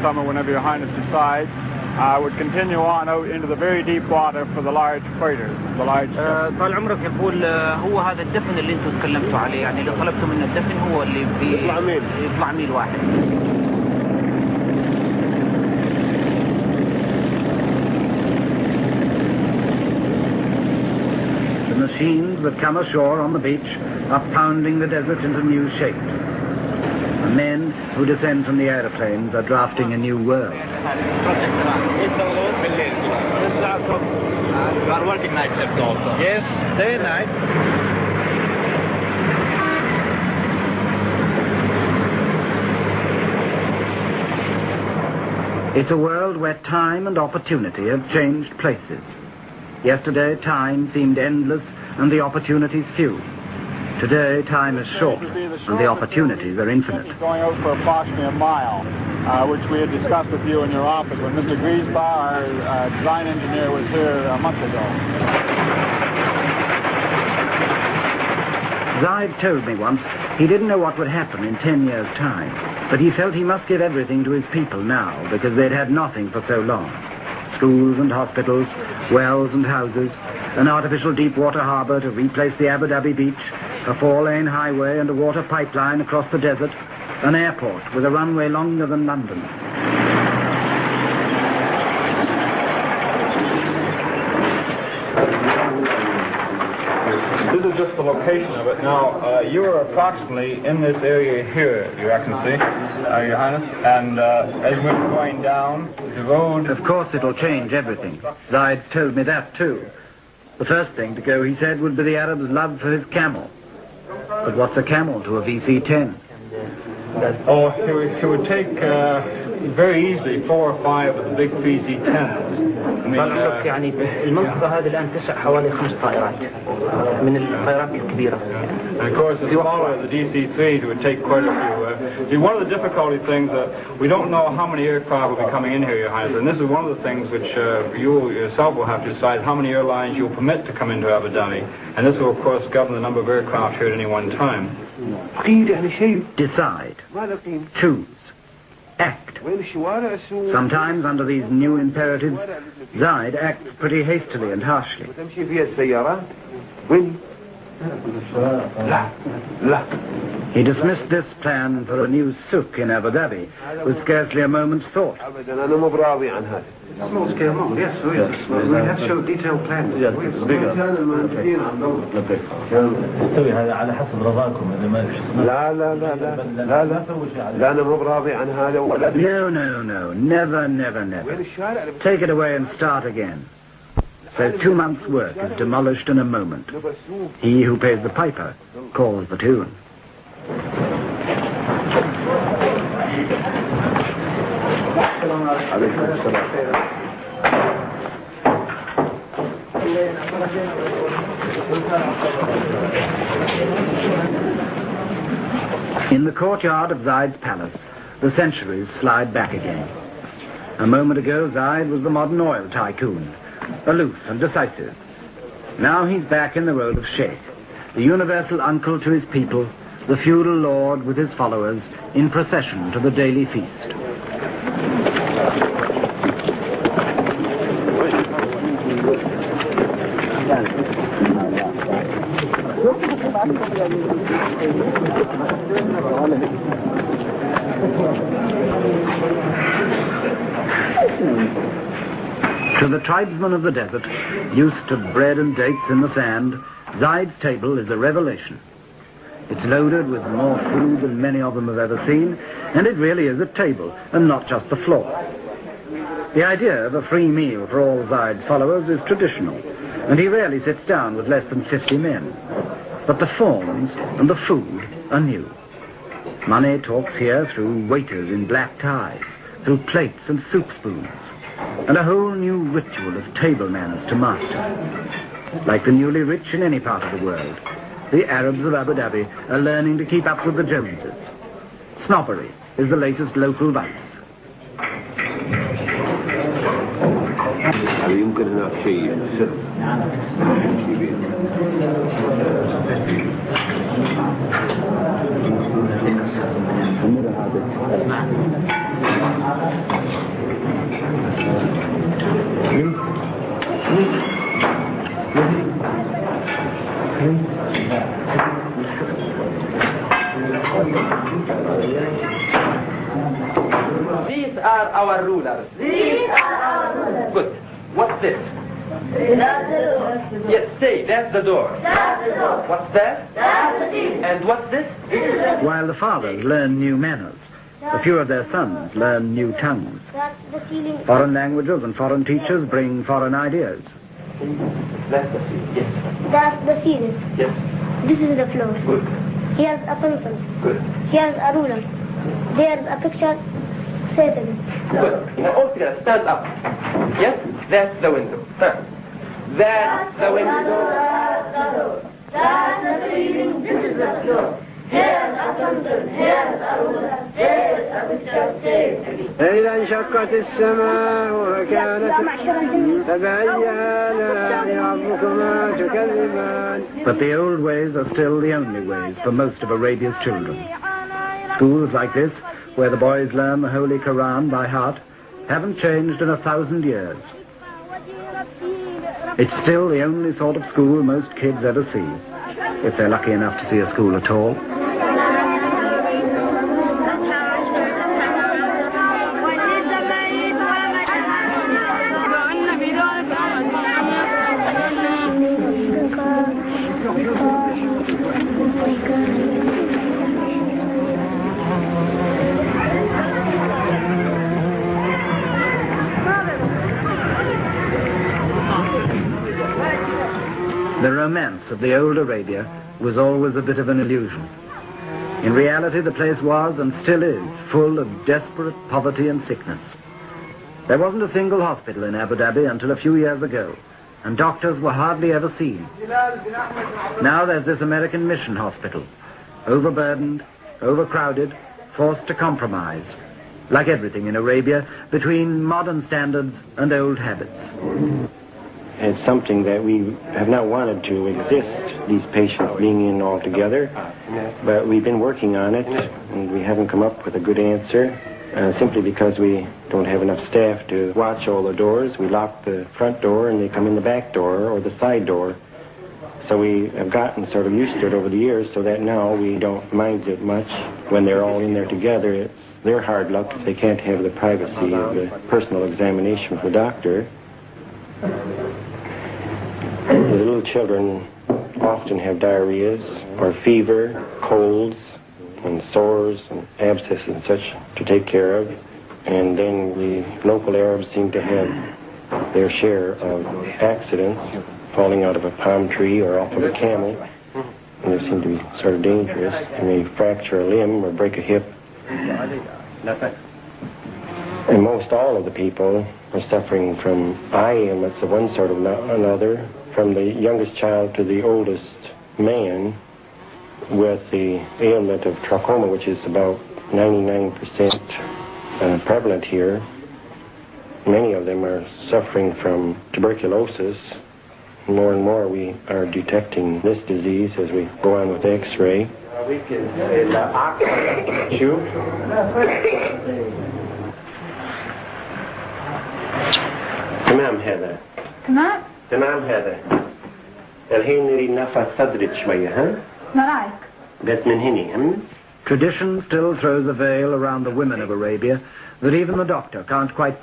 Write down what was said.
summer whenever Your Highness decides, would continue on out into the very deep water for the large freighters, the large... طال عمرك يقول هو هذا الدفن اللي انتم تكلمتوا عليه، يعني اللي طلبتوا منه الدفن هو اللي يطلع ميل واحد. The machines that come ashore on the beach are pounding the desert into new shapes. The men who descend from the aeroplanes are drafting a new world. You are working night shift also? Yes, day and night. It's a world where time and opportunity have changed places. Yesterday, time seemed endless and the opportunities few. Today, time is short and the opportunities are infinite. Going out for approximately a mile, which we had discussed with you in your office when Mr. Griesbach, our design engineer, was here a month ago. Zayed told me once he didn't know what would happen in 10 years' time, but he felt he must give everything to his people now because they'd had nothing for so long. Schools and hospitals, wells and houses, an artificial deep-water harbour to replace the Abu Dhabi beach, a 4-lane highway and a water pipeline across the desert, an airport with a runway longer than London. This is just the location of it. Now, you are approximately in this area here, Your Excellency, Your Highness, and as we're going down, the road... Of course it'll change everything. Zayed told me that too. The first thing to go, he said, would be the Arab's love for his camel. But what's a camel to a VC-10? Oh, he would take very easily 4 or 5 of the big VC-10s. يعني المنطقة هذه الآن تسع حوالي 5 طائرات من الطائرات الكبيرة. And of course, the smaller, the DC-3s would take quite a few. See, one of the difficulty things we don't know how many aircraft will be coming in here, Your Highness, and this is one of the things which you yourself will have to decide how many airlines you'll permit to come into Abu Dhabi, and this will, of course, govern the number of aircraft here at any one time. Decide. Choose. Act. Sometimes, under these new imperatives, Zayed acts pretty hastily and harshly. He dismissed this plan for a new souk in Abu Dhabi with scarcely a moment's thought. Small scale model, yes, we have to show detailed plans. Yes, it's bigger. على حسب رضاكم No, never. Take it away and start again. So 2 months' work is demolished in a moment. He who pays the piper calls the tune. In the courtyard of Zayed's palace, the centuries slide back again. A moment ago, Zayed was the modern oil tycoon, aloof and decisive. Now he's back in the role of Sheikh, the universal uncle to his people, the feudal lord with his followers, in procession to the daily feast. To the tribesmen of the desert, used to bread and dates in the sand, Zayed's table is a revelation. It's loaded with more food than many of them have ever seen, and it really is a table, and not just the floor. The idea of a free meal for all Zayed's followers is traditional, and he rarely sits down with less than 50 men. But the forms and the food are new. Money talks here through waiters in black ties, through plates and soup spoons, and a whole new ritual of table manners to master. Like the newly rich in any part of the world, the Arabs of Abu Dhabi are learning to keep up with the Joneses. Snobbery is the latest local vice. These are our rulers. These are our rulers. Good. What's this? That's the door. Yes, say, that's the door. That's the door. What's that? That's the ceiling. And what's this? While the fathers learn new manners, a few of their sons learn new tongues. That's the ceiling. Foreign languages and foreign teachers bring foreign ideas. That's the ceiling. Yes. That's the ceiling. Yes. This is the floor. Good. Here's a pencil. Good. Here's a ruler. There's a picture. Satan. Good. Now all together, stand up. Yes? That's the window. Stand. That's the window. That's the door. That's the ceiling. This is the floor. Here's a pencil. Here's a ruler. There's a picture. Satan. إذا انشقت السماء وكانت فبأي آلاء ربكما تكذبان. But the old ways are still the only ways for most of Arabia's children. Schools like this, where the boys learn the Holy Quran by heart, haven't changed in 1,000 years. It's still the only sort of school most kids ever see, if they're lucky enough to see a school at all. The romance of the old Arabia was always a bit of an illusion. In reality, the place was, and still is, full of desperate poverty and sickness. There wasn't a single hospital in Abu Dhabi until a few years ago, and doctors were hardly ever seen. Now there's this American mission hospital, overburdened, overcrowded, forced to compromise, like everything in Arabia, between modern standards and old habits. It's something that we have not wanted to exist, these patients being in all together, but we've been working on it, and we haven't come up with a good answer, simply because we don't have enough staff to watch all the doors. We lock the front door, and they come in the back door or the side door. So we have gotten sort of used to it over the years, so that now we don't mind it much. When they're all in there together, it's their hard luck if they can't have the privacy of the personal examination with the doctor. The little children often have diarrheas or fever, colds, and sores and abscesses and such to take care of. And then the local Arabs seem to have their share of accidents, falling out of a palm tree or off of a camel. And they seem to be sort of dangerous. They may fracture a limb or break a hip. And most all of the people are suffering from eye ailments of one sort or another, from the youngest child to the oldest man, with the ailment of trachoma, which is about 99% prevalent here. Many of them are suffering from tuberculosis. More and more we are detecting this disease as we go on with X-ray. تمام هذا تمام هذا الحين نريد نفس صدرك شوية ها ما رأيك؟ بس من هني Tradition still throws a veil around the women of Arabia that even the doctor can't quite